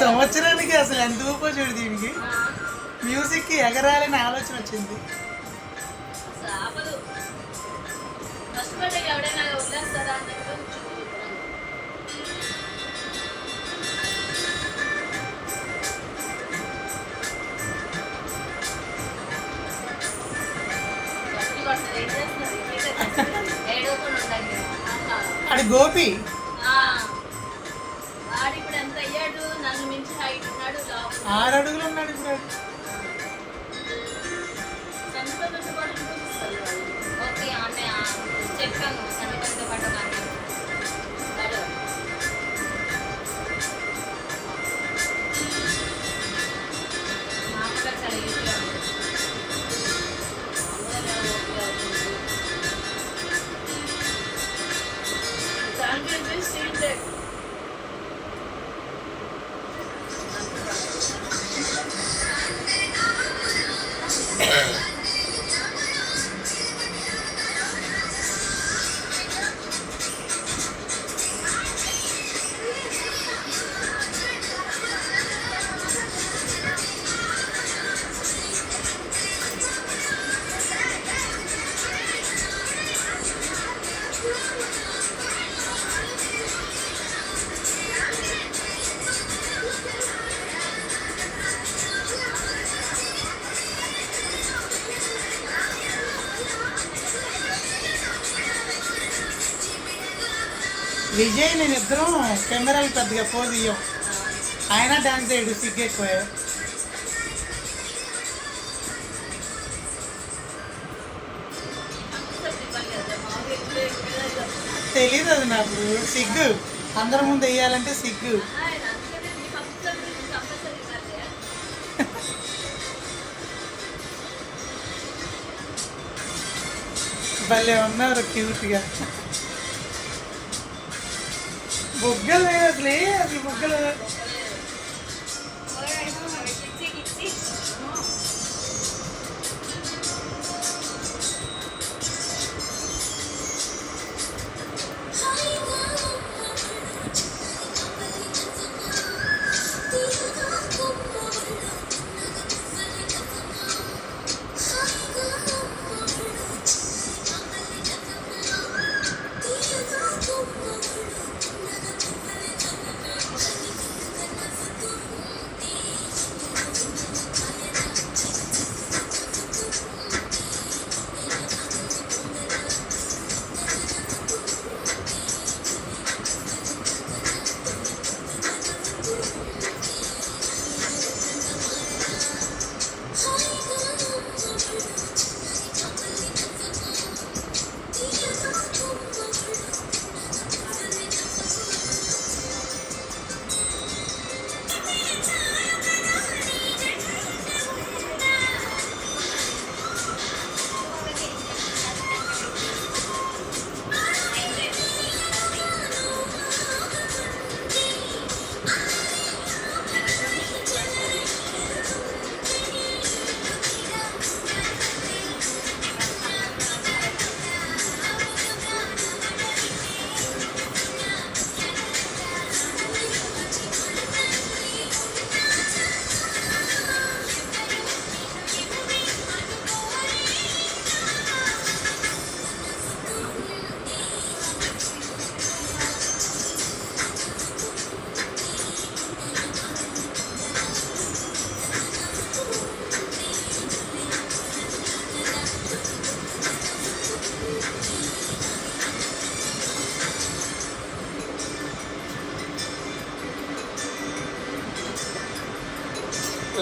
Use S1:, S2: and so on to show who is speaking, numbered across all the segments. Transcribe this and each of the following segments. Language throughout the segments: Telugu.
S1: సంవత్సరానికి అసలు ఎంత ఊపో చూడు దీనికి. మ్యూజిక్కి ఎగరాలని ఆలోచన వచ్చింది. అది గోపి 6 అడుగులు ఉన్నాడు ఇప్పుడు. విజయ్ నేను ఇద్దరం కెమెరాలు పెద్దగా పోజ్ ఇయ్యం. ఆయన డాన్స్ చేయడు, సిగ్గు ఎక్కువ. తెలీదు అది నాకు, సిగ్గు. అందరి ముందు వేయాలంటే సిగ్గు. భలే ఉన్నారు క్యూట్గా. బొగ్గలు అసలు బొగ్గలు.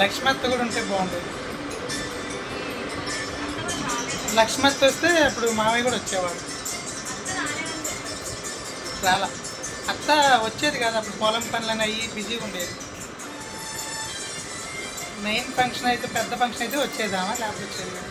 S1: లక్ష్మత్త కూడా ఉంటే బాగుంటుంది. లక్ష్మత్త వస్తే అప్పుడు మామయ్య కూడా వచ్చేవాడు. చాలా అత్త వచ్చేది కదా, అప్పుడు పొలం పనులని అయ్యి బిజీగా ఉండేది. మెయిన్ ఫంక్షన్ అయితే, పెద్ద ఫంక్షన్ అయితే వచ్చేదామా, లేకపోతే వచ్చేది కదా.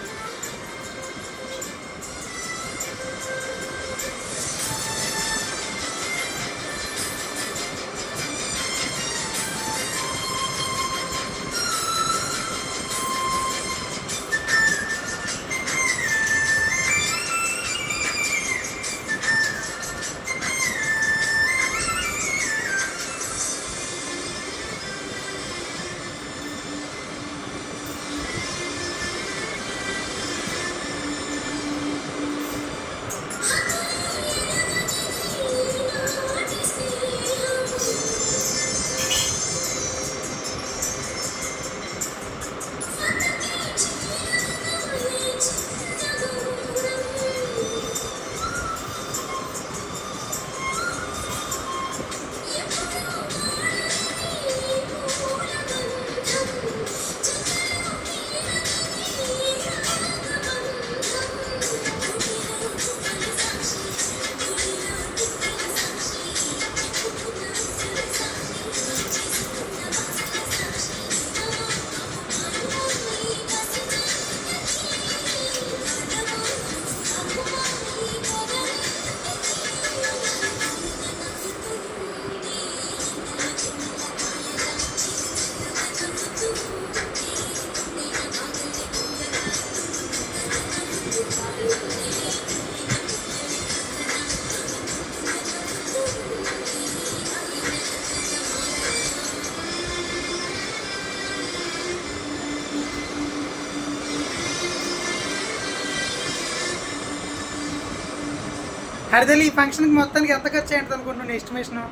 S1: అడిదలి ఈ ఫంక్షన్కి మొత్తానికి ఎంత ఖర్చు అయ్యింది అనుకుంటున్నాను ఎస్టిమేషను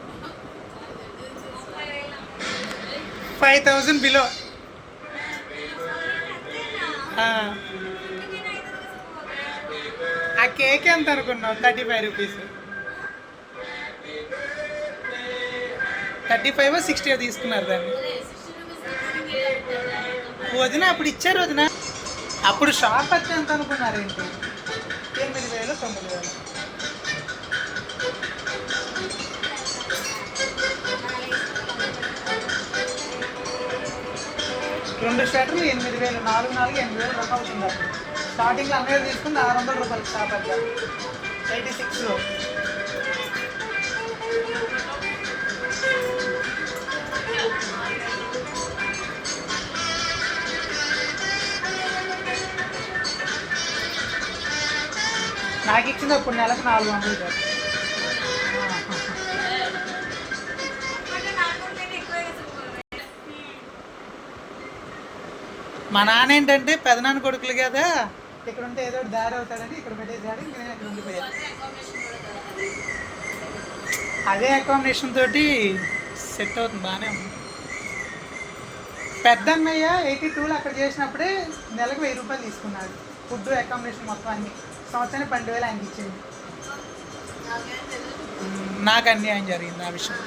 S1: 5,000 బిలో. ఆ కేక్ ఎంత అనుకున్నావు? 35 రూపీస్, 35 60 తీసుకున్నారు దాన్ని. వదిన అప్పుడు ఇచ్చారు వదిన. అప్పుడు షాప్ వచ్చి ఎంత అనుకున్నారు ఏంటి? 8,000 9,000. రెండు స్వెటర్లు 8,000, 4 8,000 రూపాయలు అవుతుంది. అప్పుడు స్టార్టింగ్లో అన్నయ్య తీసుకుంది 600 రూపాయలు షాప్ అట్లా 86లో. నాకు ఇచ్చింది అప్పుడు నెలకు 400 సార్. మా నాన్న ఏంటంటే పెదనాన్న కొడుకులు కదా, ఇక్కడ ఉంటే ఏదో దారి అవుతాడని ఇక్కడ పెట్టేసాడు. ఇంక నేను ఇక్కడ ఉండిపోయాను. అదే అకామిడేషన్ తోటి సెట్ అవుతుంది, బాగానే ఉంది. పెద్ద అన్నయ్య 82లో అక్కడ చేసినప్పుడే నెలకు 1000 రూపాయలు తీసుకున్నాడు. ఫుడ్ అకామిడేషన్ మొత్తం అన్ని సంవత్సరానికి 12,000 ఆయనకి ఇచ్చింది. నాకు అన్యాయం జరిగింది ఆ విషయం.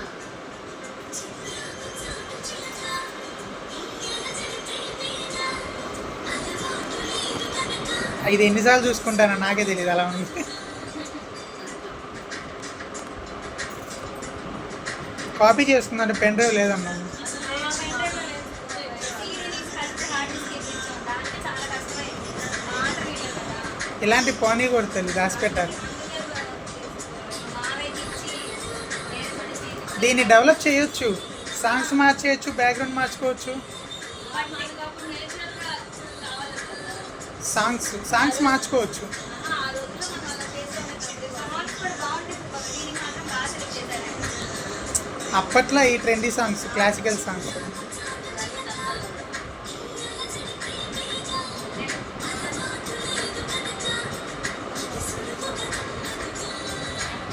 S1: ఇది ఎన్నిసార్లు చూసుకుంటానో నాకే తెలియదు అలా ఉంది. కాపీ చేసుకున్నాను, పెన్ డ్రైవ్ లేదమ్మా. ఇలాంటి పోనీ కొడుతుంది, దాచిపెట్టాలి. దీన్ని డెవలప్ చేయొచ్చు, సాంగ్స్ మార్చేయచ్చు, బ్యాక్గ్రౌండ్ మార్చుకోవచ్చు. సాంగ్స్ మార్చుకోవచ్చు. అప్పట్లో ఈ ట్రెండీ సాంగ్స్, క్లాసికల్ సాంగ్స్.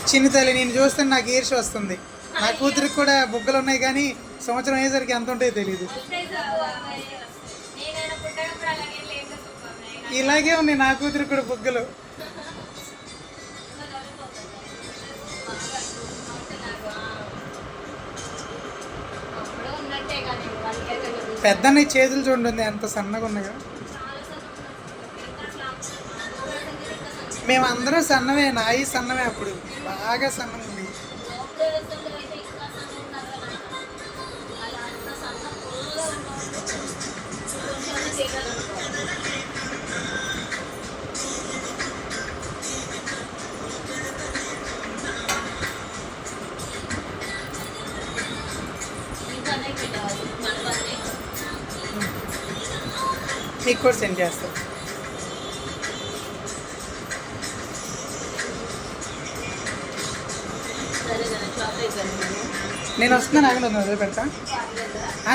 S1: చిన్న తల్లి నేను చూస్తే నాకు ఈర్ష వస్తుంది. నా కూతురికి కూడా బుగ్గలు ఉన్నాయి, కానీ సంవత్సరం అయ్యేసరికి ఎంత ఉంటాయో తెలియదు. ఇలాగే ఉన్నాయి నా కూతురికి కూడా బుగ్గలు. పెద్దన్నయ్య చేతులు చూడండి ఎంత సన్నగా ఉన్నాయో. మేమందరం సన్నమే, నాయి సన్నమే, అప్పుడు బాగా సన్నగా ఉంది. మీకు కూడా సెండ్ చేస్తాను. నేను వస్తున్నాను, ఆగండి, వదిలి పెడతా.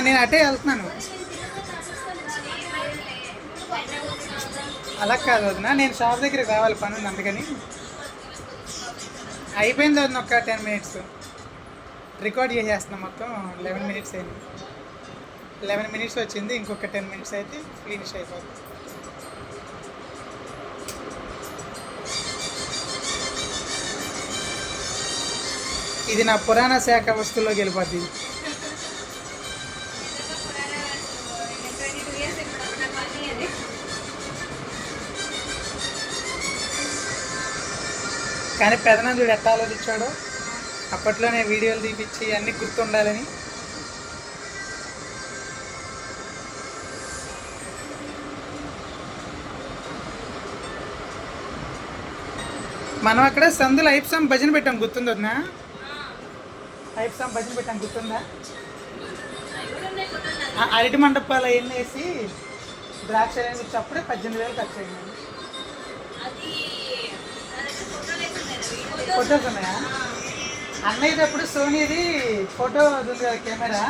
S1: నేను అటే వెళ్తున్నాను. అలా కాదు వదిన, నేను షాప్ దగ్గరికి రావాలి, పని ఉంది అందుకని. అయిపోయింది వదిన, ఒక 10 minutes రికార్డ్ చేసేస్తున్నాం. మొత్తం 11 minutes అయింది. 11 minutes వచ్చింది, ఇంకొక 10 minutes అయితే ఫినిష్ అయిపోతుంది. ఇది నా పురాణ శాఖ వస్తువులోకి వెళ్ళిపోద్ది. కానీ పెదనందుడు ఎట్లా ఆలోచించాడో, అప్పట్లోనే వీడియోలు తీపిచ్చి అన్నీ గుర్తుండాలని. మనం అక్కడ సందులో ఐప్సాం భజన పెట్టాం, గుర్తుందా వదినా? ఐప్సాం భజన పెట్టాం, గుర్తుందా? అరటి మండపాలు అవన్నీ వేసి ద్రాక్ష వచ్చి అప్పుడే 18,000 ఖర్చు అయింది. ఫొటోస్ ఉన్నాయా? అన్నయ్యది అప్పుడు సోనీది ఫోటో ఉంది కదా కెమెరా,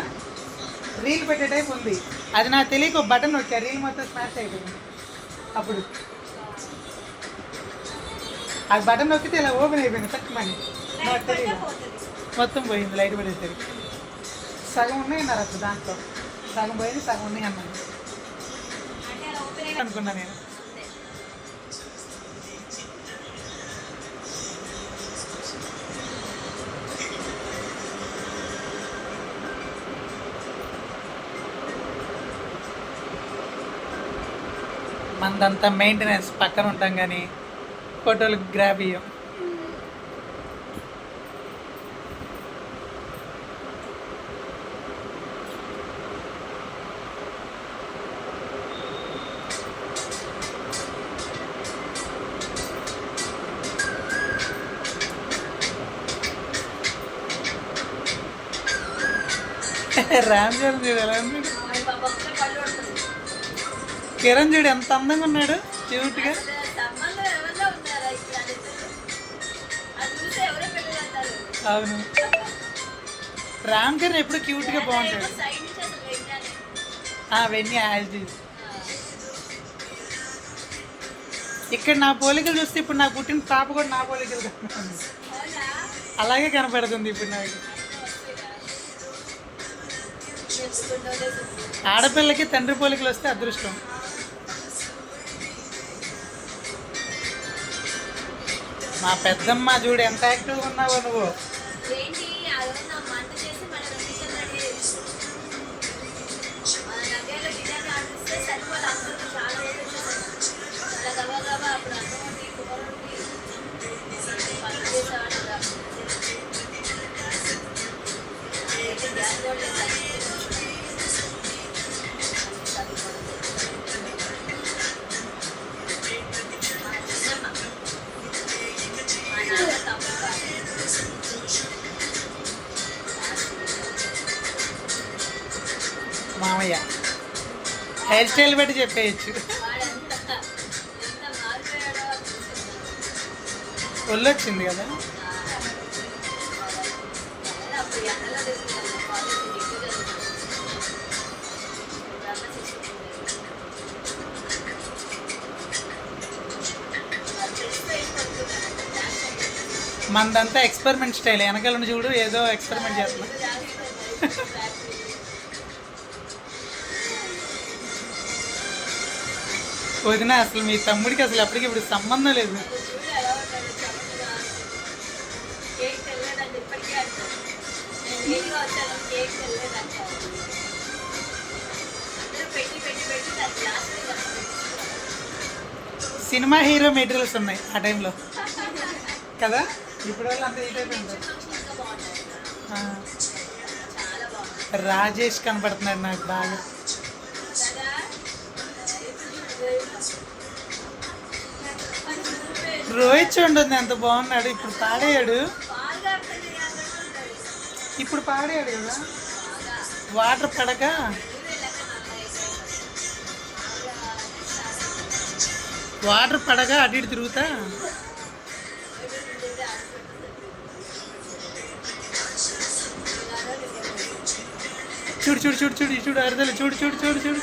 S1: రీల్ పెట్టే టైప్ ఉంది. అది నాకు తెలియక బటన్ నొక్కా, రీల్ మొత్తం స్మాష్ అయిపోయింది. అప్పుడు అది బటన్ నొక్కితే ఇలా ఓపెన్ అయిపోయింది తక్కువని నాకు తెలియదు. మొత్తం పోయింది లైట్ పడేసరికి. సగం ఉన్నాయి అన్నారు అప్పుడు దాంట్లో, సగం పోయింది సగం ఉన్నాయి అన్నాను అనుకున్నా నేను. మనదంతా మెయింటెనెన్స్ పక్కన ఉంటాం కానీ ఫోటోలు గ్రాబ్ ఇయ్యం. రామ్ చరణ్ చూడు ఎలా ఉన్నాడు, కిరణ్ చూడు ఎంత అందంగా ఉన్నాడు క్యూట్గా. అవును, రామ్ చరణ్ ఎప్పుడు క్యూట్గా బాగుంటాడు. అవన్నీ యాజ్ ఇక్కడ నా పోలికలు చూస్తే ఇప్పుడు నాకు పుట్టిన పాప కూడా నా పోలికలు కనపడుతుంది, అలాగే కనపడుతుంది ఇప్పుడు నాకు. ఆడపిల్లకి తండ్రి పోలికలు వస్తే అదృష్టం. మా పెద్దమ్మ చూడు ఎంత యాక్టివ్గా ఉన్నావో నువ్వు. మామయ్య హెయిర్ స్టైల్ బట్టి చెప్పేయచ్చు. ఒళ్ళు వచ్చింది కదా. మనదంతా ఎక్స్పెరిమెంట్ స్టైల్, వెనకాల నుండి చూడు ఏదో ఎక్స్పెరిమెంట్ చేస్తున్నా. వదిన అసలు మీ తమ్ముడికి అసలు అప్పటికి ఇప్పుడు సంబంధం లేదు. సినిమా హీరో మెటీరియల్స్ ఉన్నాయి ఆ టైంలో కదా. ఇప్పుడు వాళ్ళు అంత ఈ టైప్ ఉంటారు. రాజేష్ కనపడుతున్నాడు నాకు బాగా. రోహిత్ చూడండి ఎంత బాగున్నాడు. ఇప్పుడు పాడేయాడు, ఇప్పుడు పాడేయాడు కదా. వాటర్ పడక అటు ఇటు తిరుగుతా. చూడు చూడు చూడు చూడు చూడు అర్థాలు చూడు చూడు చూడు చూడు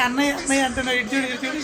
S1: అన్నయ్య అన్నయ్య అంటున్నాడు. ఇటు చూడు చూడు